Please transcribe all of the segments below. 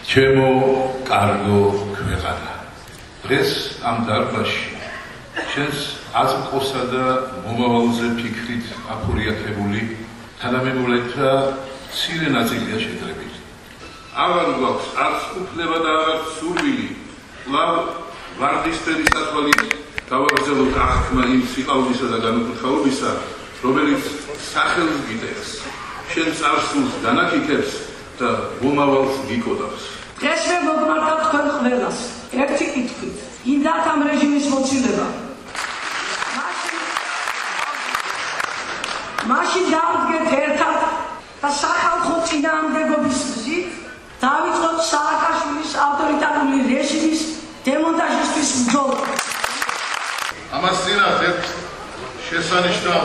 ჩემო კარგო ქვეყანა. დღეს ამ დარბაზში შენს აზრყოსა და მომავალზე ფიქრით აფორიათებული თანამემულეთა მცირე ნაწილია შედრებით. აღარ გვაქვს არც უფლება და არც სურვილი კვლავ ვარდისტერი სათვალით გავაგრძელოთ აღთქმა იმ სიყალბისა და განუკითხაობისა, რომელიც სახელს გიტევს, შენ წარსულს განაკითებს და მომავალს გიკოდავს. დღეს მე მოგმართავ თქვენ ყველას ერთი კითხვით. გინდათ ამ რეჟიმის მოცილება? მაშინ დავდგეთ ერთად და სახალხო წინააღმდეგობის გზით დავიწყოთ სააკაშვილის ავტორიტარული რეჟიმის დემონტაჟისთვის ბრძოლა. ამას წინათ ერთ შესანიშნავ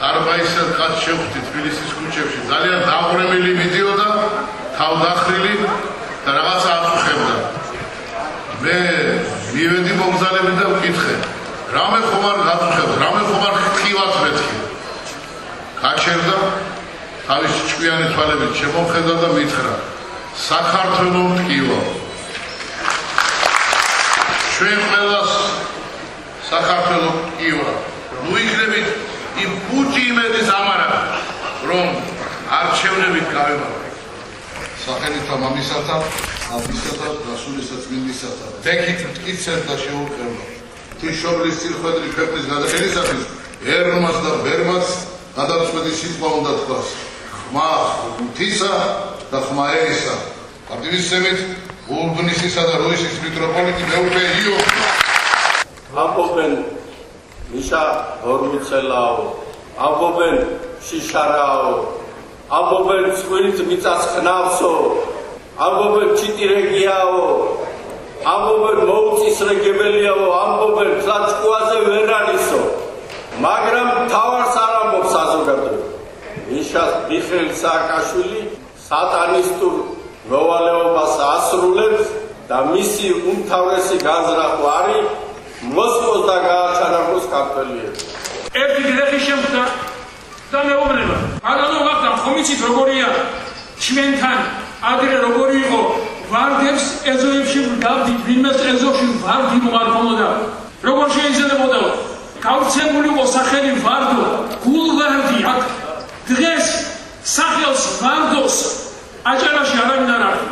დარბაზისად ხარ შევხვდი თბილისის ქუჩებში. ძალიან დაღვრემილი მიდიოდა, თავდახრილი და რაღაცა აწუხებდა. მე მივედი მომზადები და ვკითხე, რამე ხომ არ გაწუხებთ, რამე ხომ არ ხილად მეთქი. გაჩერდა თავის ჭკვიანი თვალებით შემოხედა და მითხრა, საქართველო მტკივა. ჩვენ ყველას საქართველო მტკივა. ნუ იქნებით იმ ხუთი იმედის ამარად, რომ არჩევნებით გავემართ. სახელითა მამისათა, აბისათა, დასულისა წმინდისათა, დექით მტკიცეთ და შეუყევლა. ღვთისმშობლის წილხვედრი ქვეყნის გადახედისათვის ერმას და ბერმას გადაწყვეტი სიტყვა უნდა თქვას. ხმა ღვთისა და ხმა ერისა. პარტივისცემით ურბნისისა და რუისის მიტროპოლიტი მეუფე იო. ამბობენ მიშა გორმუცელაო, ამბობენ შიშარაო, ამბობენ წყვილით მიწას ხნავსო, ამბობენ ჩიტირეგიაო, ამბობენ მოუწისრეგებელიაო, ამბობენ თლაჭკუაზე ვერ არისო, მაგრამ თავარს არ ამბობს საზოგადოება. მიშა მიხეილ სააკაშვილი სატანისტურ მოვალეობას ასრულებს და მისი უმთავრესი განზრახვა არის მოსკოვს და გააჩანაროს ქართველიებს. ერთი გლეხი შემხდა და მეუბნება, ბატონო ვახტანგ, ხომ იცით როგორია ჩვენთან ადრე როგორი იყო ვარდებს ეზოებში ვდავდით, ვინმეს ეზოში ვარდი მოარქომოდა, როგორ შეიძლებოდა გავრცელებული იყო სახელი ვარდო, გულვარდი აქ დღეს სახელს ვარდოს აჭარაში არავინ არ არის.